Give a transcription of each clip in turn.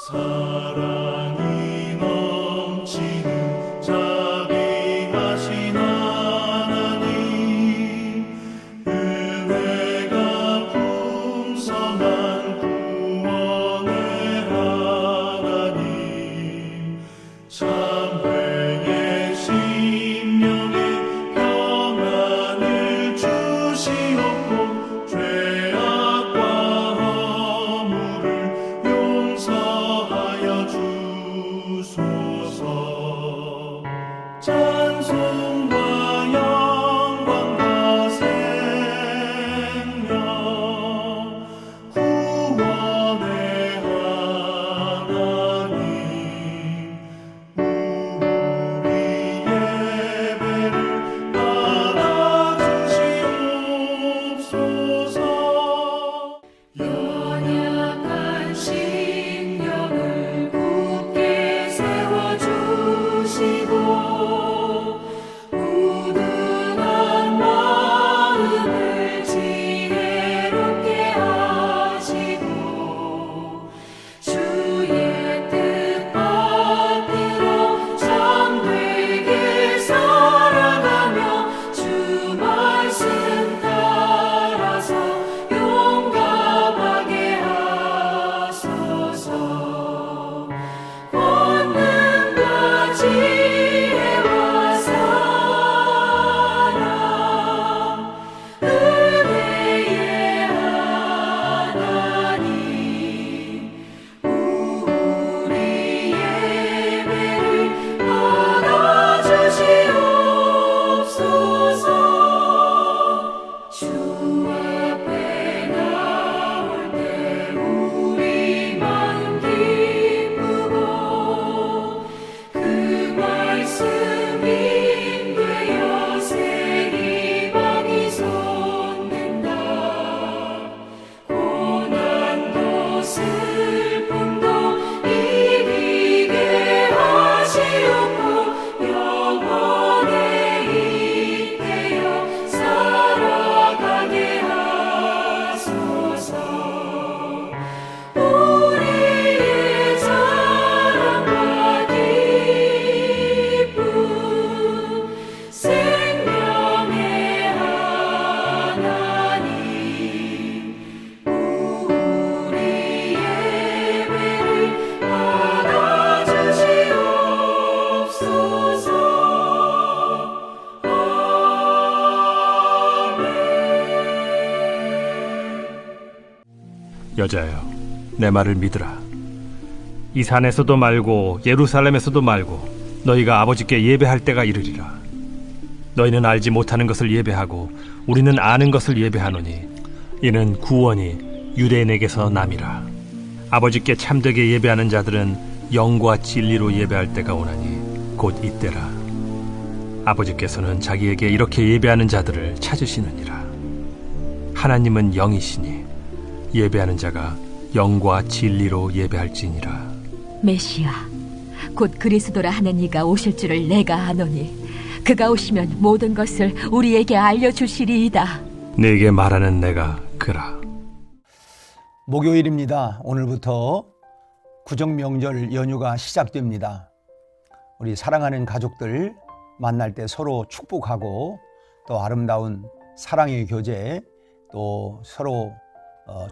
사랑이 넘치는 자비하신 하나님, 은혜가 풍성한 구원의 하나님, 참회의 심령에 평안을 주시옵고 죄악과 허물을 용서하여 주소서. 찬송과 영광과 생명, 구원의 하나님, 우리 예배를 받아주시옵소서. 연약한 심령을 굳게 세워주시고 우둔한 마음을 지혜롭게 하시고 주의 뜻 받들어 참되게 살아가며 주 말씀 따라서 용감하게 하소서. 권능과 지혜와 사랑, 은혜의 하나님, 우리 예배를 받아주시옵소서. 주 앞에 나올 때 우리 마음 기쁘고 그 말씀이 되어 새 희망이 솟는다. 고난도 슬픔도 이기게 하시옵고 영원에 잇대어 살아가게 하소서. 우리의 자랑과 기쁨, 생명의 하나님, 우리 예배를 받아주시옵소서. 여자여, 내 말을 믿으라. 이 산에서도 말고 예루살렘에서도 말고 너희가 아버지께 예배할 때가 이르리라. 너희는 알지 못하는 것을 예배하고 우리는 아는 것을 예배하노니 이는 구원이 유대인에게서 남이라. 아버지께 참되게 예배하는 자들은 영과 진리로 예배할 때가 오나니 곧 이때라. 아버지께서는 자기에게 이렇게 예배하는 자들을 찾으시느니라. 하나님은 영이시니 예배하는 자가 영과 진리로 예배할지니라. 메시아, 곧 그리스도라 하는 이가 오실 줄을 내가 아노니 그가 오시면 모든 것을 우리에게 알려주시리이다. 네게 말하는 내가 그라. 목요일입니다. 오늘부터 구정명절 연휴가 시작됩니다. 우리 사랑하는 가족들 만날 때 서로 축복하고 또 아름다운 사랑의 교제, 또 서로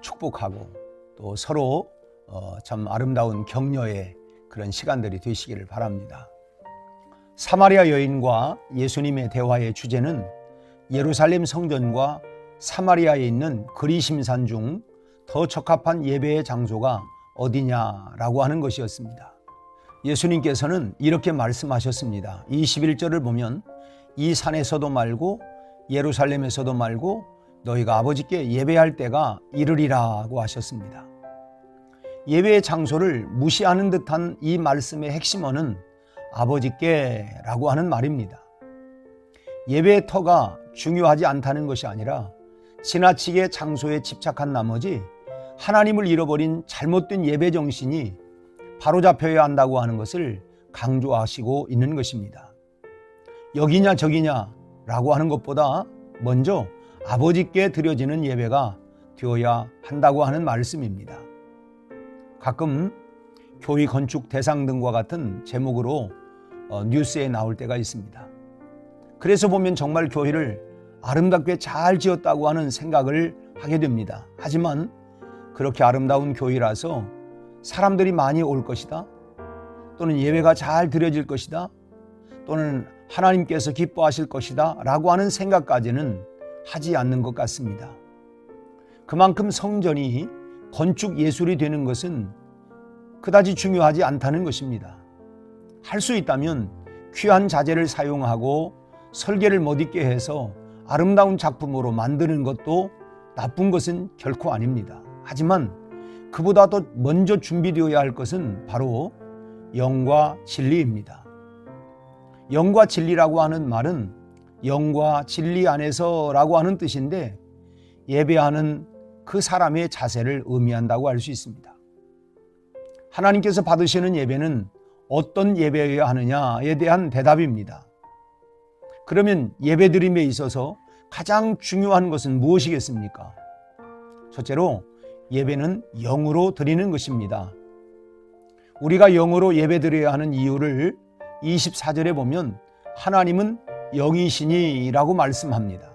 축복하고 또 서로 참 아름다운 격려의 그런 시간들이 되시기를 바랍니다. 사마리아 여인과 예수님의 대화의 주제는 예루살렘 성전과 사마리아에 있는 그리심산 중 더 적합한 예배의 장소가 어디냐라고 하는 것이었습니다. 예수님께서는 이렇게 말씀하셨습니다. 21절을 보면 이 산에서도 말고 예루살렘에서도 말고 너희가 아버지께 예배할 때가 이르리라고 하셨습니다. 예배의 장소를 무시하는 듯한 이 말씀의 핵심어는 아버지께라고 하는 말입니다. 예배의 터가 중요하지 않다는 것이 아니라 지나치게 장소에 집착한 나머지 하나님을 잃어버린 잘못된 예배 정신이 바로잡혀야 한다고 하는 것을 강조하시고 있는 것입니다. 여기냐 저기냐 라고 하는 것보다 먼저 아버지께 드려지는 예배가 되어야 한다고 하는 말씀입니다. 가끔 교회 건축 대상 등과 같은 제목으로 뉴스에 나올 때가 있습니다. 그래서 보면 정말 교회를 아름답게 잘 지었다고 하는 생각을 하게 됩니다. 하지만 그렇게 아름다운 교회라서 사람들이 많이 올 것이다, 또는 예배가 잘 드려질 것이다, 또는 하나님께서 기뻐하실 것이다 라고 하는 생각까지는 하지 않는 것 같습니다. 그만큼 성전이 건축 예술이 되는 것은 그다지 중요하지 않다는 것입니다. 할 수 있다면 귀한 자재를 사용하고 설계를 멋있게 해서 아름다운 작품으로 만드는 것도 나쁜 것은 결코 아닙니다. 하지만 그보다 더 먼저 준비되어야 할 것은 바로 영과 진리입니다. 영과 진리라고 하는 말은 영과 진리 안에서라고 하는 뜻인데, 예배하는 그 사람의 자세를 의미한다고 할 수 있습니다. 하나님께서 받으시는 예배는 어떤 예배여야 하느냐에 대한 대답입니다. 그러면 예배드림에 있어서 가장 중요한 것은 무엇이겠습니까? 첫째로 예배는 영으로 드리는 것입니다. 우리가 영으로 예배드려야 하는 이유를 24절에 보면 하나님은 영이시니 라고 말씀합니다.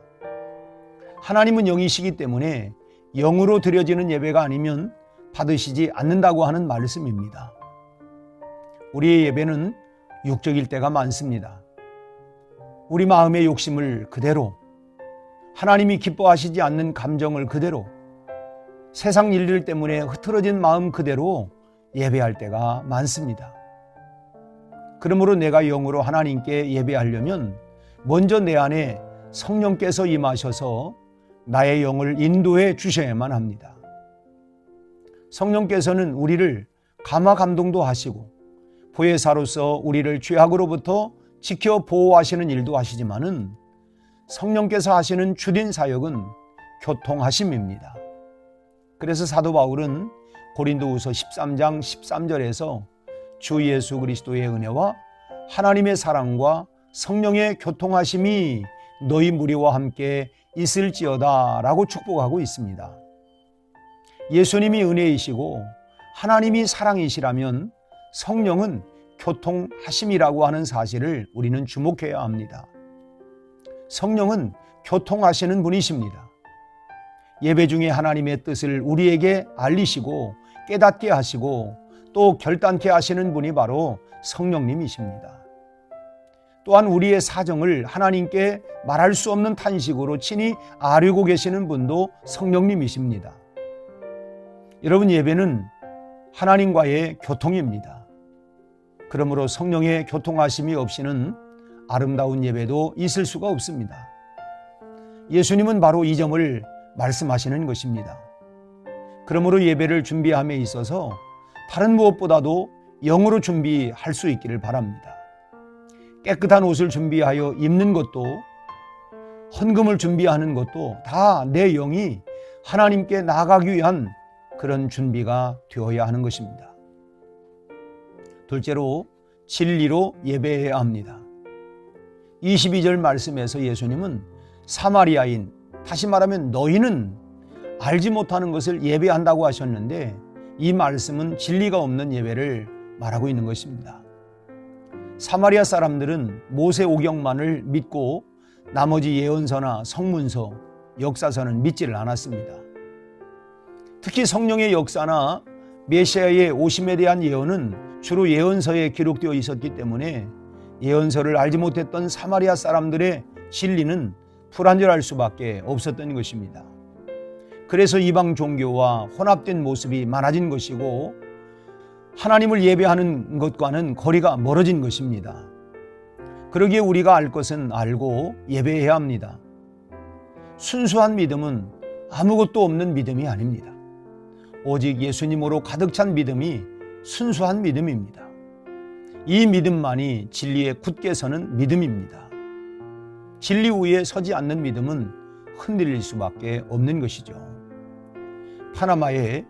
하나님은 영이시기 때문에 영으로 드려지는 예배가 아니면 받으시지 않는다고 하는 말씀입니다. 우리의 예배는 육적일 때가 많습니다. 우리 마음의 욕심을 그대로, 하나님이 기뻐하시지 않는 감정을 그대로, 세상 일들 때문에 흐트러진 마음 그대로 예배할 때가 많습니다. 그러므로 내가 영으로 하나님께 예배하려면 먼저 내 안에 성령께서 임하셔서 나의 영을 인도해 주셔야만 합니다. 성령께서는 우리를 감화 감동도 하시고 보혜사로서 우리를 죄악으로부터 지켜 보호하시는 일도 하시지만은 성령께서 하시는 주된 사역은 교통하심입니다. 그래서 사도 바울은 고린도후서 13장 13절에서 주 예수 그리스도의 은혜와 하나님의 사랑과 성령의 교통하심이 너희 무리와 함께 있을지어다 라고 축복하고 있습니다. 예수님이 은혜이시고 하나님이 사랑이시라면 성령은 교통하심이라고 하는 사실을 우리는 주목해야 합니다. 성령은 교통하시는 분이십니다. 예배 중에 하나님의 뜻을 우리에게 알리시고 깨닫게 하시고 또 결단케 하시는 분이 바로 성령님이십니다. 또한 우리의 사정을 하나님께 말할 수 없는 탄식으로 친히 아뢰고 계시는 분도 성령님이십니다. 여러분, 예배는 하나님과의 교통입니다. 그러므로 성령의 교통하심이 없이는 아름다운 예배도 있을 수가 없습니다. 예수님은 바로 이 점을 말씀하시는 것입니다. 그러므로 예배를 준비함에 있어서 다른 무엇보다도 영으로 준비할 수 있기를 바랍니다. 깨끗한 옷을 준비하여 입는 것도, 헌금을 준비하는 것도 다 내 영이 하나님께 나아가기 위한 그런 준비가 되어야 하는 것입니다. 둘째로 진리로 예배해야 합니다. 22절 말씀에서 예수님은 사마리아인, 다시 말하면 너희는 알지 못하는 것을 예배한다고 하셨는데, 이 말씀은 진리가 없는 예배를 말하고 있는 것입니다. 사마리아 사람들은 모세 오경만을 믿고 나머지 예언서나 성문서, 역사서는 믿지를 않았습니다. 특히 성령의 역사나 메시아의 오심에 대한 예언은 주로 예언서에 기록되어 있었기 때문에 예언서를 알지 못했던 사마리아 사람들의 진리는 불완전할 수밖에 없었던 것입니다. 그래서 이방 종교와 혼합된 모습이 많아진 것이고 하나님을 예배하는 것과는 거리가 멀어진 것입니다. 그러기에 우리가 알 것은 알고 예배해야 합니다. 순수한 믿음은 아무것도 없는 믿음이 아닙니다. 오직 예수님으로 가득 찬 믿음이 순수한 믿음입니다. 이 믿음만이 진리에 굳게 서는 믿음입니다. 진리 위에 서지 않는 믿음은 흔들릴 수밖에 없는 것이죠. 파나마의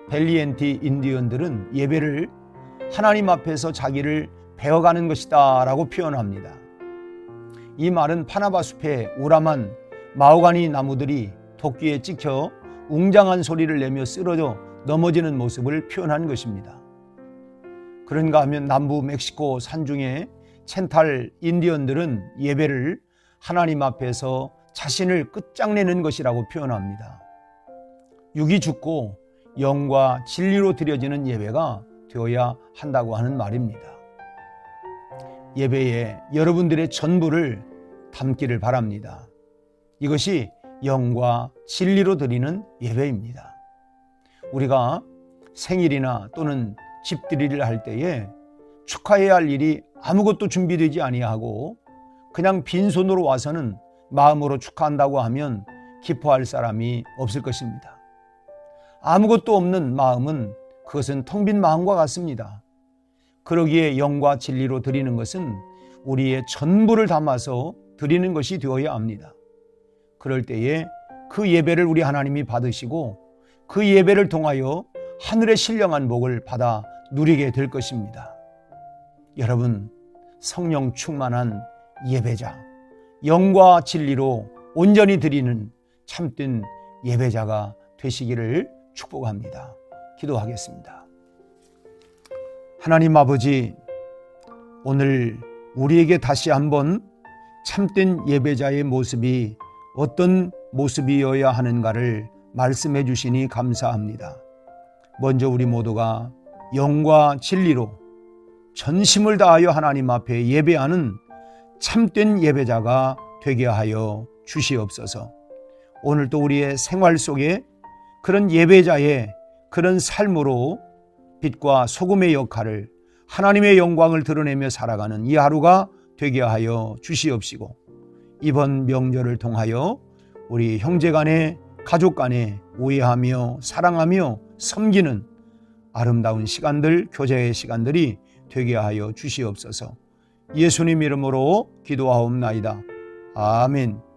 벨리엔티 인디언들은 예배를 하나님 앞에서 자기를 배워가는 것이다 라고 표현합니다. 이 말은 파나마 숲의 우람한 마호가니 나무들이 도끼에 찍혀 웅장한 소리를 내며 쓰러져 넘어지는 모습을 표현한 것입니다. 그런가 하면 남부 멕시코 산중의 첸탈 인디언들은 예배를 하나님 앞에서 자신을 끝장내는 것이라고 표현합니다. 육이 죽고 영과 진리로 드려지는 예배가 되어야 한다고 하는 말입니다. 예배에 여러분들의 전부를 담기를 바랍니다. 이것이 영과 진리로 드리는 예배입니다. 우리가 생일이나 또는 집들이를 할 때에 축하해야 할 일이 아무것도 준비되지 아니하고 그냥 빈손으로 와서는 마음으로 축하한다고 하면 기뻐할 사람이 없을 것입니다. 아무것도 없는 마음은 그것은 텅 빈 마음과 같습니다. 그러기에 영과 진리로 드리는 것은 우리의 전부를 담아서 드리는 것이 되어야 합니다. 그럴 때에 그 예배를 우리 하나님이 받으시고 그 예배를 통하여 하늘의 신령한 복을 받아 누리게 될 것입니다. 여러분, 성령 충만한 예배자, 영과 진리로 온전히 드리는 참된 예배자가 되시기를 축복합니다. 기도하겠습니다. 하나님 아버지, 오늘 우리에게 다시 한번 참된 예배자의 모습이 어떤 모습이어야 하는가를 말씀해 주시니 감사합니다. 먼저 우리 모두가 영과 진리로 전심을 다하여 하나님 앞에 예배하는 참된 예배자가 되게 하여 주시옵소서. 오늘도 우리의 생활 속에 그런 예배자의 그런 삶으로 빛과 소금의 역할을, 하나님의 영광을 드러내며 살아가는 이 하루가 되게 하여 주시옵시고, 이번 명절을 통하여 우리 형제간에 가족 간에 우애하며 사랑하며 섬기는 아름다운 시간들, 교제의 시간들이 되게 하여 주시옵소서. 예수님 이름으로 기도하옵나이다. 아멘.